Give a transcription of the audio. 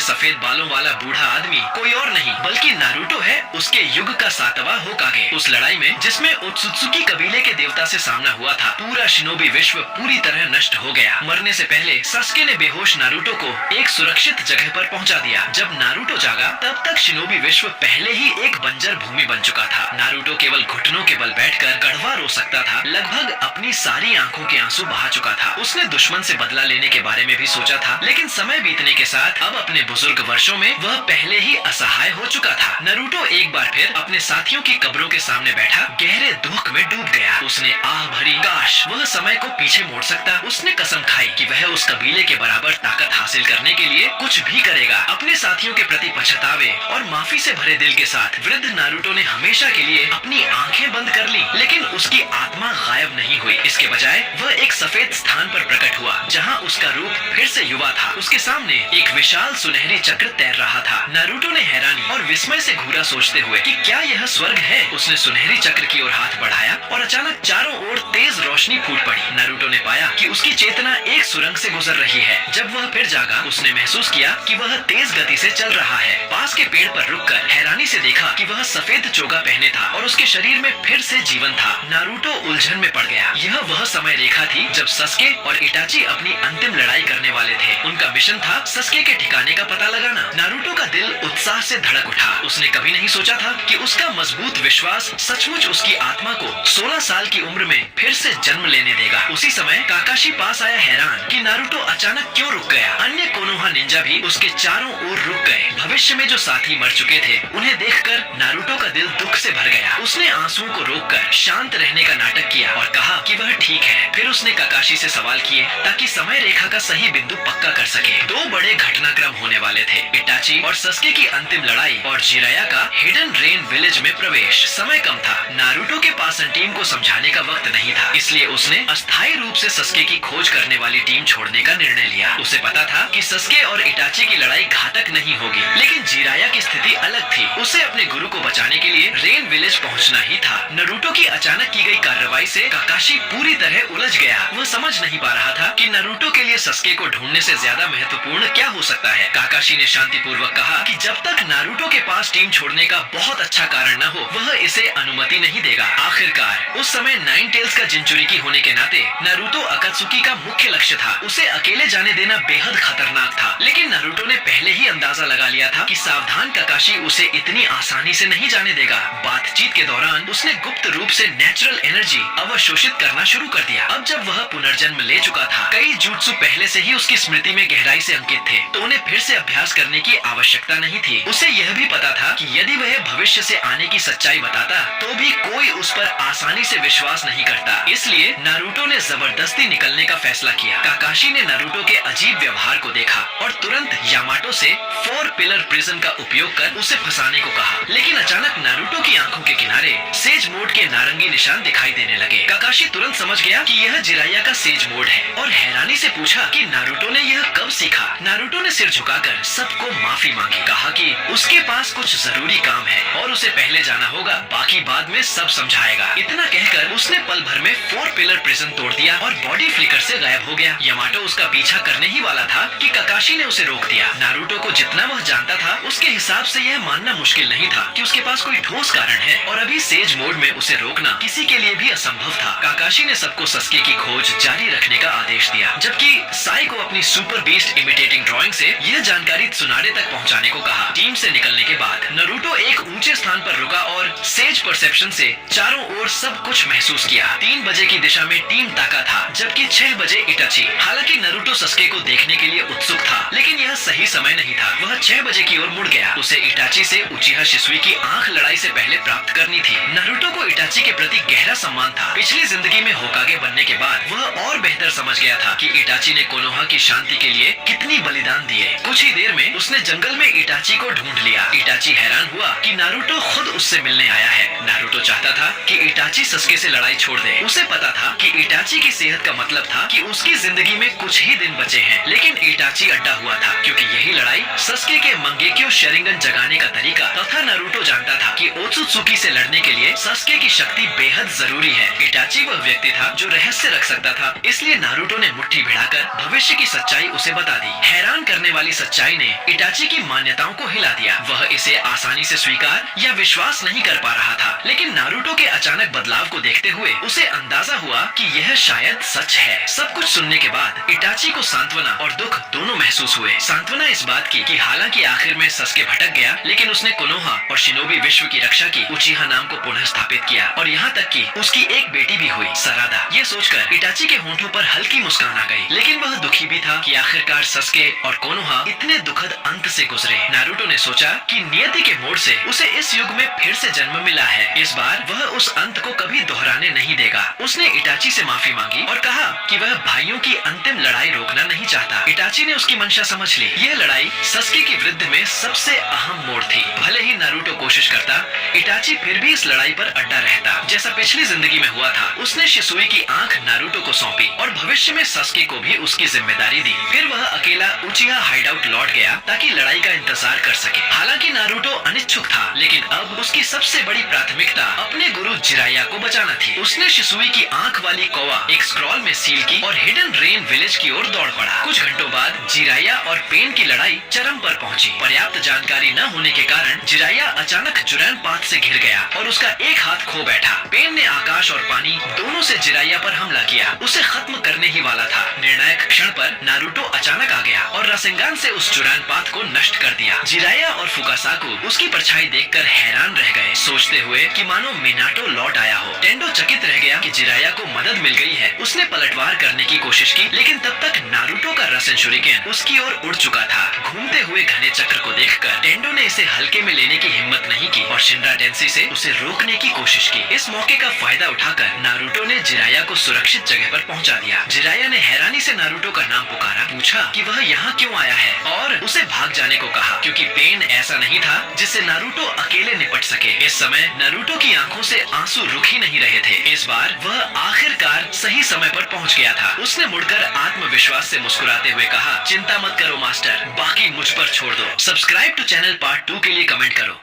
सफेद बालों वाला बूढ़ा आदमी कोई और नहीं बल्कि नारुतो है, उसके युग का 7वां होकागे। उस लड़ाई में जिसमें ओत्सुत्सुकी कबीले के देवता से सामना हुआ था, पूरा शिनोबी विश्व पूरी तरह नष्ट हो गया। मरने से पहले सस्के ने बेहोश नारुतो को एक सुरक्षित जगह पर पहुंचा दिया। जब नारुतो जागा तब तक शिनोबी विश्व पहले ही एक बंजर भूमि बन चुका था। नारुतो केवल घुटनों के बल बैठकर कड़वा रो सकता था, लगभग अपनी सारी आंखों के आंसू बहा चुका था। उसने दुश्मन से बदला लेने के बारे में भी सोचा था, लेकिन समय बीतने के साथ अब अपने बुजुर्ग वर्षों में वह पहले ही असहाय हो चुका था। नारुतो एक बार फिर अपने साथियों की कब्रों के सामने बैठा गहरे दुख में डूब गया। उसने आह भरी, काश वह समय को पीछे मोड़ सकता। उसने कसम खाई कि वह उस कबीले के बराबर ताकत हासिल करने के लिए कुछ भी करेगा। अपने साथियों के प्रति पछतावे और माफी से भरे दिल के साथ वृद्ध नारुतो ने हमेशा के लिए अपनी आंखें बंद कर ली, लेकिन उसकी आत्मा गायब नहीं हुई। इसके बजाय वह एक सफेद स्थान पर प्रकट हुआ, जहां उसका रूप फिर से युवा था। उसके सामने एक विशाल सुनहरी चक्र तैर रहा था। नारुतो ने हैरानी और विस्मय से घूरा, सोचते हुए कि क्या यह स्वर्ग है। उसने सुनहरी चक्र की ओर हाथ बढ़ाया और अचानक चारों ओर तेज रोशनी फूट पड़ी। नारुतो ने पाया कि उसकी चेतना एक सुरंग से गुजर रही है। जब वह फिर जागा, उसने महसूस किया कि वह तेज गति से चल रहा है। पास के पेड़ पर रुककर हैरानी से देखा कि वह सफेद चोगा पहने था और उसके शरीर में फिर से जीवन था। नारुतो उलझन में पड़ गया। यह वह समय रेखा थी जब सस्के और इटाची अपनी अंतिम लड़ाई करने वाले थे। उनका मिशन था सस्के के ठिकाने का पता लगाना। नारुतो का दिल उत्साह से धड़क उठा। उसने कभी नहीं सोचा था कि उसका मजबूत विश्वास सचमुच उसकी आत्मा को 16 साल की उम्र में फिर से जन्म लेने देगा। उसी समय काकाशी पास आया, हैरान कि नारुतो अचानक क्यों रुक गया। अन्य कोनोहा निंजा भी उसके चारों ओर रुक गए। भविष्य में जो साथी मर चुके थे उन्हें देखकर नारुतो का दिल दुख से भर गया। उसने आंसुओं को रोककर शांत रहने का नाटक किया और कहा कि वह ठीक है। फिर उसने काकाशी से सवाल किए ताकि समय रेखा का सही बिंदु पक्का कर सके। दो बड़े घटनाक्रम होने वाले थे, इटाची और सस्के की अंतिम लड़ाई और जिराया का हिडन रेन विलेज में प्रवेश। समय कम था। नारुतो के पास टीम को समझाने का वक्त नहीं था, इसलिए उसने अस्थायी रूप से सस्के की खोज करने वाली टीम छोड़ने का निर्णय लिया। उसे पता था कि सस्के और इटाची की लड़ाई घातक नहीं होगी, लेकिन जिराया की स्थिति अलग थी। उसे अपने गुरु को बचाने के लिए रेन विलेज पहुंचना ही था। नारुतो की अचानक की गई कार्रवाई से काकाशी पूरी तरह उलझ गया। वह समझ नहीं पा रहा था कि नारुतो के लिए सस्के को ढूंढने से ज्यादा महत्वपूर्ण क्या हो सकता है। काकाशी ने शांतिपूर्वक कहा कि जब तक नारुतो के पास टीम छोड़ने का बहुत अच्छा कारण न हो, वह इसे अनुमति नहीं देगा। आखिरकार उस समय नाइन टेल्स का जिंचुरिकी होने के नाते नारुतो अकात्सुकी का मुख्य लक्ष्य था। उसे अकेले जाने देना बेहद खतरनाक था, लेकिन नारुतो ने पहले ही अंदाजा लगा लिया था कि सावधान काकाशी उसे इतनी आसानी से नहीं जाने देगा। बातचीत के दौरान उसने गुप्त रूप से नेचुरल एनर्जी अवशोषित करना शुरू कर दिया। अब जब वह पुनर्जन्म ले चुका था, कई jutsu पहले से ही उसकी स्मृति में गहराई से अंकित थे, तो उन्हें फिर से अभ्यास करने की आवश्यकता नहीं थी। उसे यह भी पता था कि यदि वह भविष्य से आने की सच्चाई बताता तो भी कोई उस पर आसानी से विश्वास नहीं करता। इसलिए नारुतो ने जबरदस्ती निकलने का फैसला किया। काकाशी ने नारुतो के अजीब व्यवहार को देखा और तुरंत यामाटो से 4 पिलर प्रिज्म का उपयोग कर उसे फंसाने को कहा, लेकिन अचानक नारुतो की आंखों के किनारे सेज मोड के नारंगी निशान दिखाई देने लगे। काकाशी तुरंत समझ गया कि यह जिराया का सेज मोड है और हैरानी से पूछा कि नारुतो ने यह कब सीखा। नारुतो ने सिर झुकाकर सबको माफी मांगी, कहा कि उसके पास कुछ जरूरी काम है और उसे पहले जाना होगा, बाकी बाद में सब समझाएगा। इतना कहकर उसने पल भर में 4 पिलर प्रिज्म तोड़ दिया और बॉडी फ्लिकर से गायब हो गया। यामाटो उसका पीछा करने ही वाला था कि काकाशी ने उसे रोक दिया। नारुतो को जितना वह जानता था उसके हिसाब से यह मानना मुश्किल नहीं था कि उसके पास कोई ठोस कारण है और अभी सेज मोड में उसे रोकना किसी के लिए भी असंभव था। काकाशी ने सबको सस्के की खोज जारी रखने का आदेश दिया, जबकि साई को अपनी सुपर बीस्ट इमिटेटिंग ड्राइंग से यह जानकारी त्सुनाडे तक पहुंचाने को कहा। टीम से निकलने के बाद नारुतो एक ऊंचे स्थान पर रुका और सेज परसेप्शन से चारों ओर सब कुछ महसूस किया। 3 बजे की दिशा में टीम ताका था, जबकि 6 बजे इटाची। हालांकि नारुतो सस्के को देखने के लिए उत्सुक था, लेकिन यह सही समय नहीं था। वह 6 बजे की ओर मुड़ गया। उसे इटाची से उचिहा शिसुई की आंख लड़ाई से पहले प्राप्त करनी थी। नारुतो को इटाची के प्रति गहरा सम्मान था। पिछली जिंदगी में होकागे बनने के बाद वह और बेहतर समझ गया था कि इटाची ने कोनोहा की शांति के लिए कितनी बलिदान दिए। कुछ ही देर में उसने जंगल में इटाची को ढूंढ लिया। इटाची हैरान हुआ कि नारुतो खुद उससे मिलने आया है। नारुतो चाहता था कि इटाची सस्के से लड़ाई छोड़ दे। उसे पता था कि इटाची की सेहत का मतलब था कि उसकी जिंदगी में कुछ ही दिन बचे हैं, लेकिन इटाची अड्डा हुआ था क्योंकि यही लड़ाई सस्के के मंगेक्यो शरिंगन जगाने का तरीका तथा नारुतो जानता था कि ओत्सुत्सुकी से लड़ने के लिए सस्के की शक्ति बेहद जरूरी है। इटाची वह व्यक्ति था जो रहस्य रख सकता था, इसलिए नारुतो ने मुट्ठी भिड़ाकर भविष्य की सच्चाई उसे बता दी। हैरान करने वाली सच्चाई ने इटाची की मान्यताओं को हिला दिया। वह इसे आसानी से स्वीकार या विश्वास नहीं कर पा रहा था, लेकिन नारुतो के अचानक बदलाव को देखते हुए उसे अंदाजा हुआ कि यह शायद सच है। सब कुछ सुनने के बाद इटाची को सांत्वना और दुख दोनों महसूस हुए। सांत्वना इस बात की कि हालांकि आखिर में सस्के भटक गया, लेकिन उसने कोनोहा और शिनोबी विश्व की रक्षा की, उचिहा नाम को पुनः स्थापित किया और यहाँ तक कि उसकी एक बेटी भी हुई, सरादा। ये सोचकर इटाची के होंठों पर हल्की मुस्कान आ गई, लेकिन वह दुखी भी था कि आखिरकार सस्के और कोनोहा इतने दुखद अंत से गुजरे। नारुतो ने सोचा कि नियति के मोड़ से उसे इस युग में फिर से जन्म मिला है। इस बार वह उस अंत को कभी दोहराने नहीं देगा। उसने इटाची से माफी मांगी और कहा कि वह भाइयों की अंतिम लड़ाई रोकना नहीं चाहता। इटाची ने उसकी मंशा समझ ली। यह लड़ाई सस्के की वृद्धि में सबसे अहम मोड़ थी। भले ही नारुतो कोशिश करता, इटाची फिर भी इस लड़ाई पर अड्डा रहता, जैसा पिछली जिंदगी में हुआ था। उसने शिसुई की आंख नारुतो को सौंपी और भविष्य में सस्के को भी उसकी जिम्मेदारी दी। फिर वह अकेला उचिहा हाइडआउट लौट गया ताकि लड़ाई का इंतजार कर सके। हालांकि नारुतो अनिच्छुक था, लेकिन अब उसकी सबसे बड़ी प्राथमिकता अपने गुरु जिराया को बचाना थी। उसने शिसुई की आंख वाली कौवा एक स्क्रॉल में सील की और हिडन रेन विलेज की ओर दौड़ पड़ा। कुछ घंटों बाद जिराया और पेन की लड़ाई चरम पर पहुंची। पर्याप्त जानकारी न होने के कारण जिराया अचानक जुरैन पाथ से घिर गया और उसका एक हाथ खो बैठा। पेन ने आकाश और पानी दोनों से जिराया पर हमला किया, उसे खत्म करने ही वाला था। निर्णायक क्षण पर नारुतो अचानक आ गया और रासेंगान से उस जुरैन पाथ को नष्ट कर दिया। जिराया और फुकासाकु उसकी परछाई देखकर हैरान रह गए, सोचते हुए कि मानो मिनाटो लौट आया हो। टेंडो चकित रह गया कि जिराया को मदद मिल गई है। उसने पलटवार करने की कोशिश की, लेकिन तब तक नारुतो का रसेन शुरिकेन उसकी ओर उड़ चुका था। घूमते हुए घने चक्र को देखकर टेंडो ने इसे हल्के में लेने की हिम्मत नहीं की और शिनरा टेंसी से उसे रोकने की कोशिश की। इस मौके का फायदा उठाकर नारुतो ने जिराया को सुरक्षित जगह पर पहुंचा दिया। जिराया ने हैरानी से नारुतो का नाम पुकारा, पूछा कि वह यहाँ क्यों आया है और उसे भाग जाने को कहा, क्योंकि पेन ऐसा नहीं था जिससे नारुतो अकेले निपट सके। इस समय नारुतो की आंखों से आंसू रुक ही नहीं रहे थे। इस बार वह आखिरकार सही समय पर पहुंच गया था। उसने मुड़कर आत्मविश्वास से मुस्कुराते हुए कहा, चिंता मत करो मास्टर, बाकी मुझ पर छोड़ दो। सब्सक्राइब टू चैनल पार्ट 2 के लिए कमेंट करो।